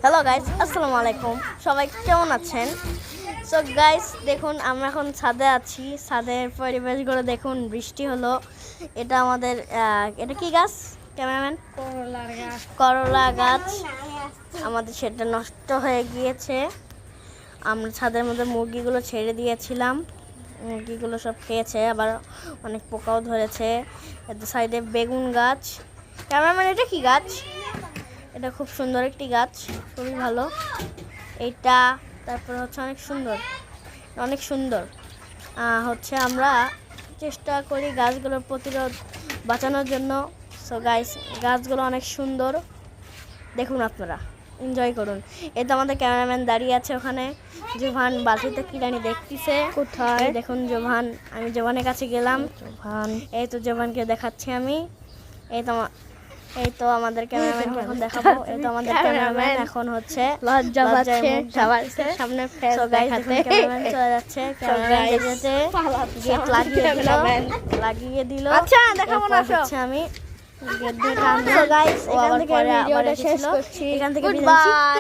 Hello guys, আসসালামু আলাইকুম। সবাই কেমন আছেন? সো গাইস দেখুন, আমরা এখন ছাদে আছি। ছাদের পরিবেশগুলো দেখুন, বৃষ্টি হলো। এটা আমাদের এটা কি গাছ ক্যামেরাম্যান? করলা গাছ। আমাদের সেটা নষ্ট হয়ে গিয়েছে। আমরা ছাদের মধ্যে মুরগিগুলো ছেড়ে দিয়েছিলাম, মুরগিগুলো সব খেয়েছে, আবার অনেক পোকাও ধরেছে। সাইডে বেগুন গাছ। ক্যামেরাম্যান এটা কি গাছ? এটা খুব সুন্দর একটি গাছ, খুবই ভালো এইটা। তারপর হচ্ছে অনেক সুন্দর হচ্ছে আমরা চেষ্টা করি গাছগুলোর প্রতিরোধ বাঁচানোর জন্য। সো গাইস, গাছগুলো অনেক সুন্দর, দেখুন আপনারা এনজয় করুন। এই তো আমাদের ক্যামেরাম্যান দাঁড়িয়ে আছে ওখানে। জোভান বালতিতে কি জানি দেখতেছে। কোথায় দেখুন জোভান, আমি জোভানের কাছে গেলাম। জোভান, এই তো জোভানকে দেখাচ্ছি আমি। এই তো আমাদের ক্যামেরাম্যানকে এখন দেখাবো। এই তো আমাদের ক্যামেরাম্যান এখন হচ্ছে লজ্জা পাচ্ছে সবার সামনে ফেস দেখাতে। ক্যামেরাম্যান চলে যাচ্ছে। ক্যামেরাম্যান যেতে গেট লাগিয়ে দিল। আচ্ছা দেখাবো না, হচ্ছে আমি গেট দিয়ে টানবো। গাইস, এখান থেকে ভিডিওটা শেষ করছি। এখান থেকে বিদায় নিচ্ছি।